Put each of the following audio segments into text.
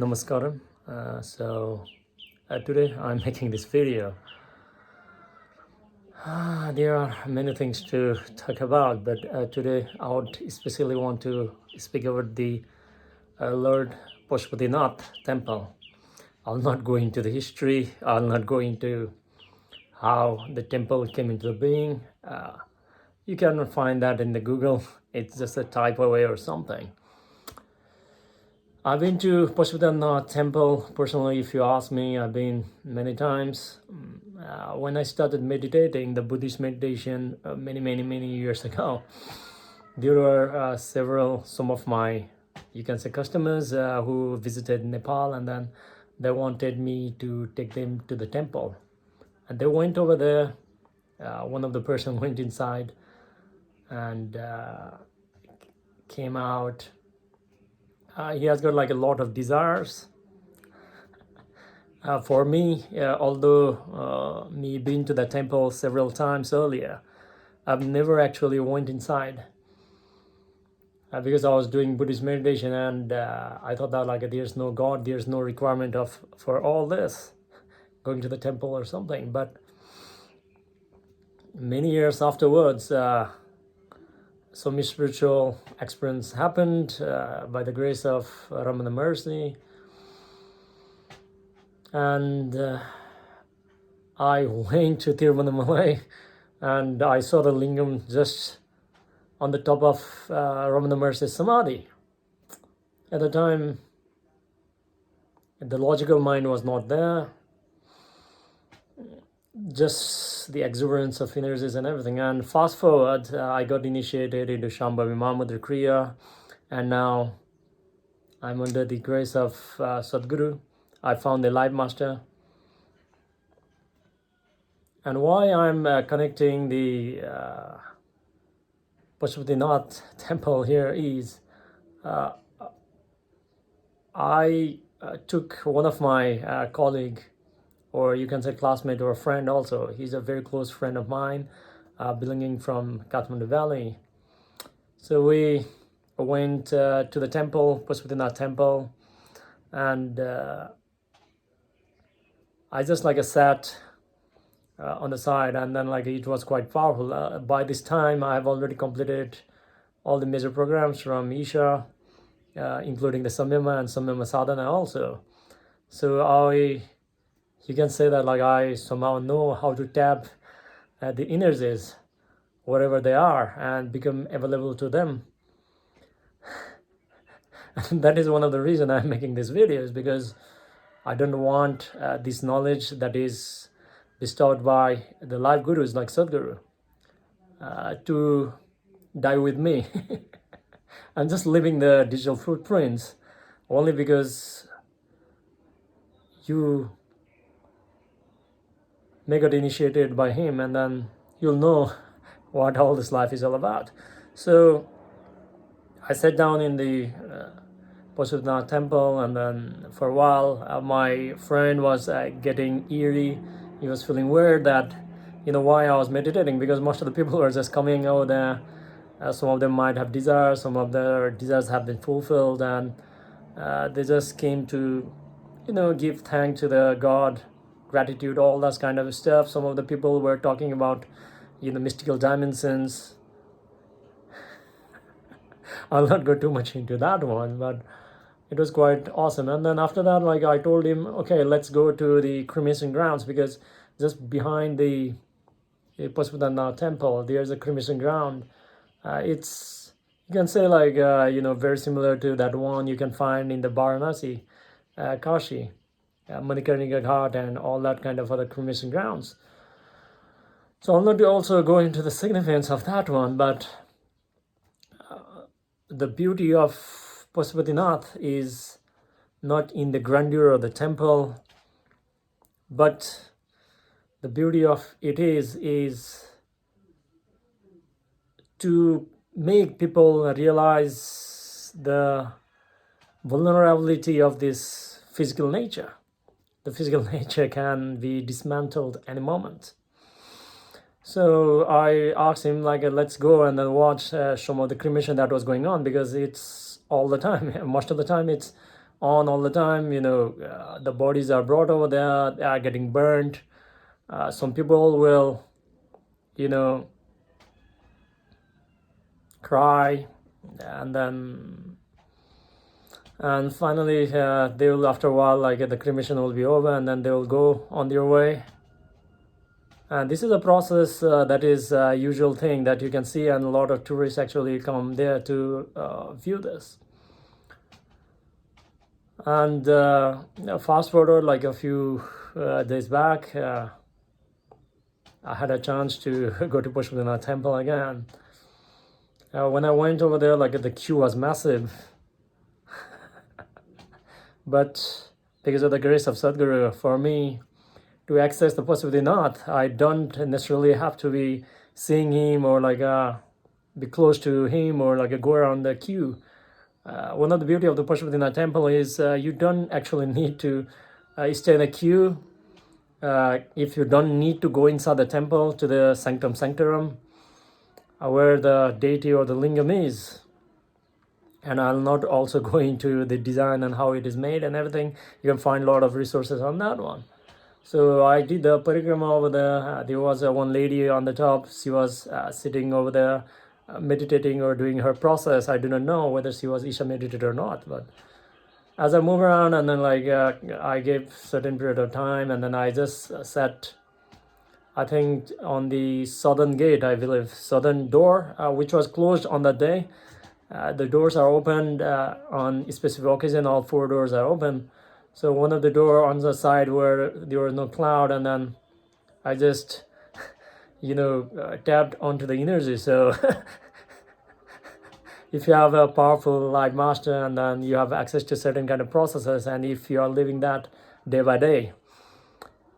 Namaskaram. Today I'm making this video. There are many things to talk about, but today I would especially want to speak about the Lord Pashupatinath temple. I'll not go into the history. I'll not go into how the temple came into being. You can find that in the Google. It's just a typo away or something. I've been to Pashupatinath temple personally. If you ask me, I've been many times. When I started meditating, the Buddhist meditation many years ago, there were some of my, you can say, customers who visited Nepal, and then they wanted me to take them to the temple. And they went over there. One of the person went inside and came out. He has got like a lot of desires. For me, although me been to the temple several times earlier, I've never actually went inside because I was doing Buddhist meditation, and I thought that like there's no God, there's no requirement for all this, going to the temple or something. But many years afterwards, some spiritual experience happened by the grace of Ramana Mercy, and I went to Tiruvannamalai and I saw the lingam just on the top of Ramana Mercy's samadhi. At the time, the logical mind was not there, just the exuberance of energies and everything. And fast forward, I got initiated into Shambhavi Mahamudra Kriya, and now I'm under the grace of Sadhguru. I found a life master. And why I'm connecting the Pashupatinath temple here is I took one of my colleague, or you can say classmate or a friend also. He's a very close friend of mine, belonging from Kathmandu Valley. So we went to the temple, Pashupatinath temple, and I just sat on the side, and then it was quite powerful. By this time, I have already completed all the major programs from Isha, including the Samyama and Samyama Sadhana also. So you can say that I somehow know how to tap the energies, wherever they are, and become available to them. And that is one of the reasons I'm making this video, is because I don't want this knowledge that is bestowed by the life gurus like Sadhguru to die with me. I'm just leaving the digital footprints only because you may get initiated by him, and then you'll know what all this life is all about. So I sat down in the Pashupatinath temple, and then for a while my friend was getting eerie. He was feeling weird that, why I was meditating, because most of the people were just coming over there. Some of them might have desires, some of their desires have been fulfilled, and they just came to, give thanks to the God, gratitude, all that kind of stuff. Some of the people were talking about, mystical dimensions. I'll not go too much into that one, but it was quite awesome. And then after that, I told him, okay, let's go to the cremation grounds, because just behind the Pashupatinath temple, there's a cremation ground. It's, you can say very similar to that one you can find in the Varanasi, Kashi, Manikarnika Ghat, and all that kind of other cremation grounds. So I'll not also go into the significance of that one, but the beauty of Pashupatinath is not in the grandeur of the temple, but the beauty of it is to make people realize the vulnerability of this physical nature. The physical nature can be dismantled any moment. So I asked him, let's go and then watch some of the cremation that was going on, because it's all the time. Most of the time it's on all the time. The bodies are brought over there, they are getting burnt. Some people will, cry, and finally they will, after a while, like the cremation will be over, and then they will go on their way. And this is a process that is a usual thing that you can see, and a lot of tourists actually come there to view this. And fast forward like a few days back, I had a chance to go to Pashupatinath temple again. When I went over there, like the queue was massive. But because of the grace of Sadhguru, for me to access the Pashupatinath, I don't necessarily have to be seeing him or like be close to him or like go around the queue. One of the beauty of the Pashupatinath temple is you don't actually need to stay in a queue. If you don't need to go inside the temple to the sanctum sanctorum, where the deity or the lingam is. And I'll not also go into the design and how it is made and everything. You can find a lot of resources on that one. So I did the parikrama over there. There was one lady on the top. She was sitting over there, meditating or doing her process. I do not know whether she was Isha meditated or not. But as I move around, and then like I gave certain period of time, and then I just sat, I think, on the southern gate, I believe, southern door, which was closed on that day. The doors are opened on a specific occasion. All 4 doors are open. So one of the door on the side where there was no cloud, and then I just, tapped onto the energy. So if you have a powerful light master, and then you have access to certain kind of processes, and if you are living that day by day,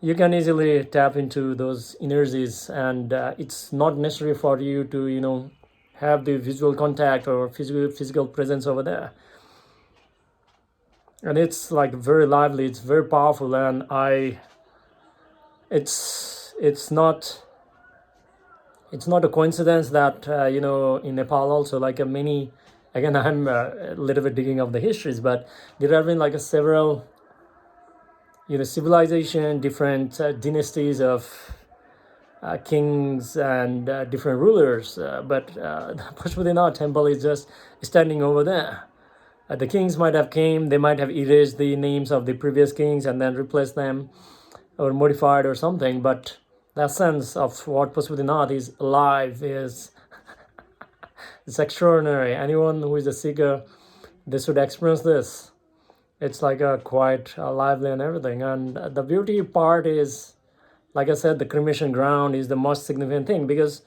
you can easily tap into those energies, and it's not necessary for you to, have the visual contact or physical presence over there. And it's like very lively, it's very powerful, and it's not a coincidence that in Nepal also, like many, again, I'm a little bit digging of the histories, but there have been like several civilization, different dynasties of kings and different rulers, but the Pashupatinath temple is just standing over there. The kings might have came, they might have erased the names of the previous kings and then replaced them or modified or something, but the sense of what Pashupatinath is alive is it's extraordinary. Anyone who is a seeker, they should experience this. It's like quite lively and everything. And the beauty part is, like I said, the cremation ground is the most significant thing, because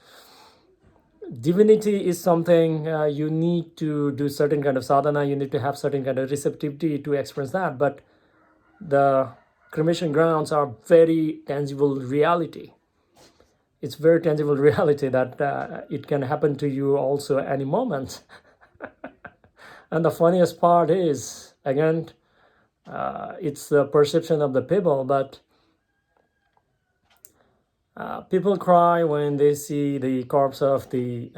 divinity is something you need to do certain kind of sadhana, you need to have certain kind of receptivity to experience that. But the cremation grounds are very tangible reality. It's very tangible reality that it can happen to you also any moment. And the funniest part is, again, it's the perception of the people, but people cry when they see the corpse of the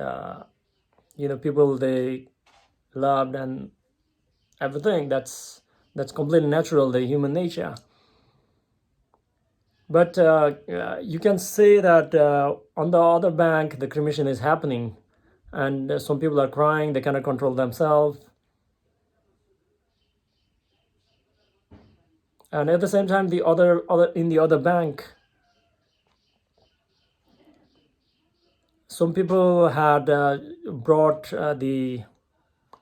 people they loved and everything. That's completely natural, the human nature. But you can say that on the other bank the cremation is happening, and some people are crying, they cannot control themselves, and at the same time the other in the other bank, some people had brought the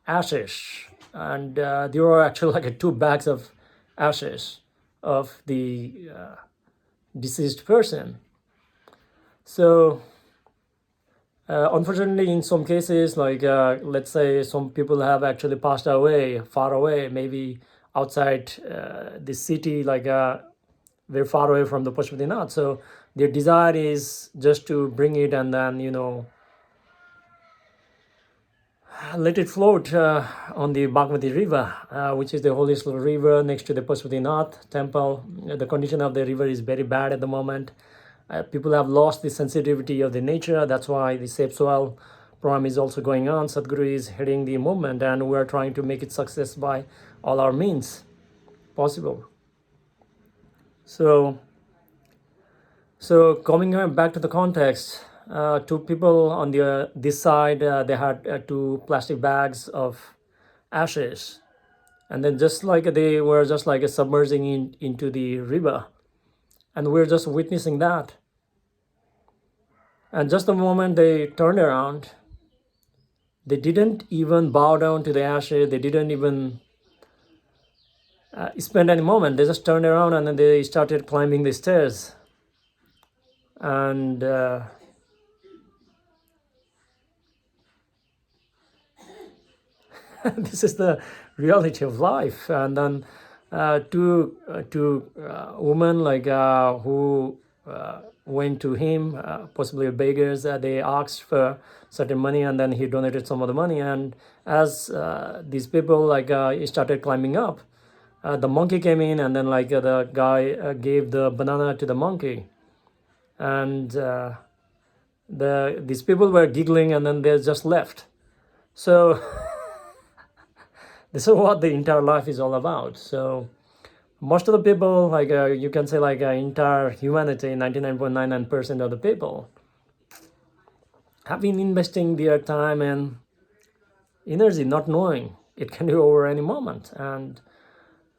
ashes, and there were actually like 2 bags of ashes of the deceased person. So unfortunately, in some cases, like let's say some people have actually passed away far away, maybe outside the city, like very far away from the Pashupatinath. So their desire is just to bring it and then let it float on the Bhagmati river, which is the holiest river next to the Pashupatinath temple. The condition of the river is very bad at the moment. People have lost the sensitivity of the nature. That's why the safe soil program is also going on. Sadhguru is heading the movement, and we're trying to make it success by all our means. possible. So coming back to the context, two people on this side, they had two plastic bags of ashes, and then just like they were just like submerging into the river, and we're just witnessing that. And just the moment they turned around, they didn't even bow down to the ashes. They didn't even spend any moment. They just turned around and then they started climbing the stairs. And this is the reality of life. And then two women like who went to him, possibly beggars. They asked for certain money, and then he donated some of the money. And as these people like started climbing up, the monkey came in, and then like the guy gave the banana to the monkey, and these people were giggling, and then they just left. So this is what the entire life is all about. So most of the people, like you can say like entire humanity, 99.99% of the people have been investing their time and energy not knowing it can be over any moment. And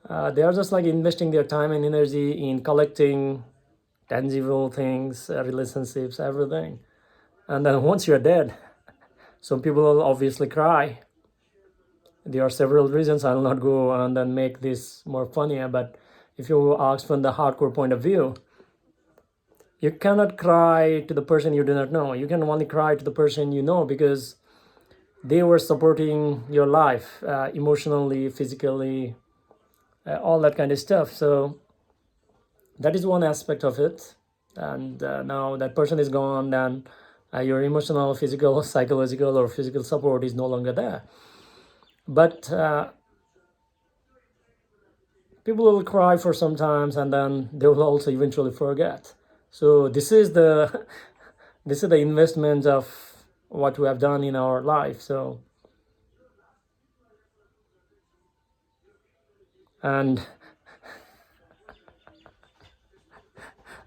they are just like investing their time and energy in collecting tangible things, relationships, everything. And then once you're dead, some people will obviously cry. There are several reasons. I will not go and then make this more funnier, but if you ask from the hardcore point of view, you cannot cry to the person you do not know. You can only cry to the person you know, because they were supporting your life emotionally, physically, all that kind of stuff. So that is one aspect of it. And now that person is gone, then your emotional, physical, psychological, or physical support is no longer there. But people will cry for some times, and then they will also eventually forget. So this is the investment of what we have done in our life. So, and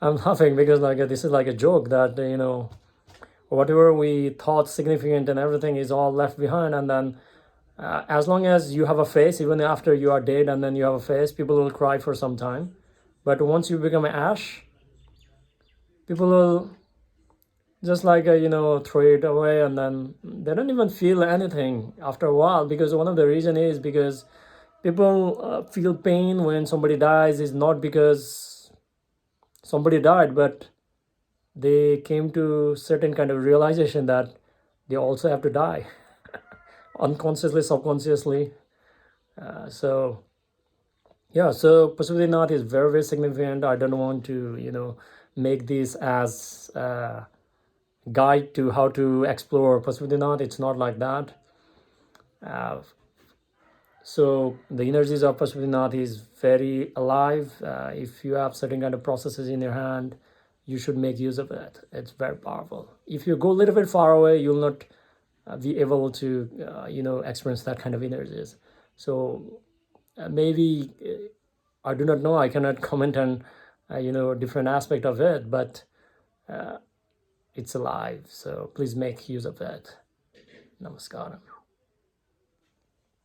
I'm laughing because like this is like a joke that whatever we thought significant and everything is all left behind. And then as long as you have a face, even after you are dead and then you have a face, people will cry for some time. But once you become an ash, people will just like throw it away, and then they don't even feel anything after a while. Because one of the reason is because people feel pain when somebody dies is not because somebody died, but they came to certain kind of realization that they also have to die unconsciously, subconsciously. So Pashupatinath is very, very significant. I don't want to make this as a guide to how to explore Pashupatinath. It's not like that. So the energies of Pashupatinath is very alive. If you have certain kind of processes in your hand, you should make use of it. It's very powerful. If you go a little bit far away, you'll not be able to experience that kind of energies. So maybe I do not know. I cannot comment on different aspect of it, but it's alive. So please make use of it. Namaskaram.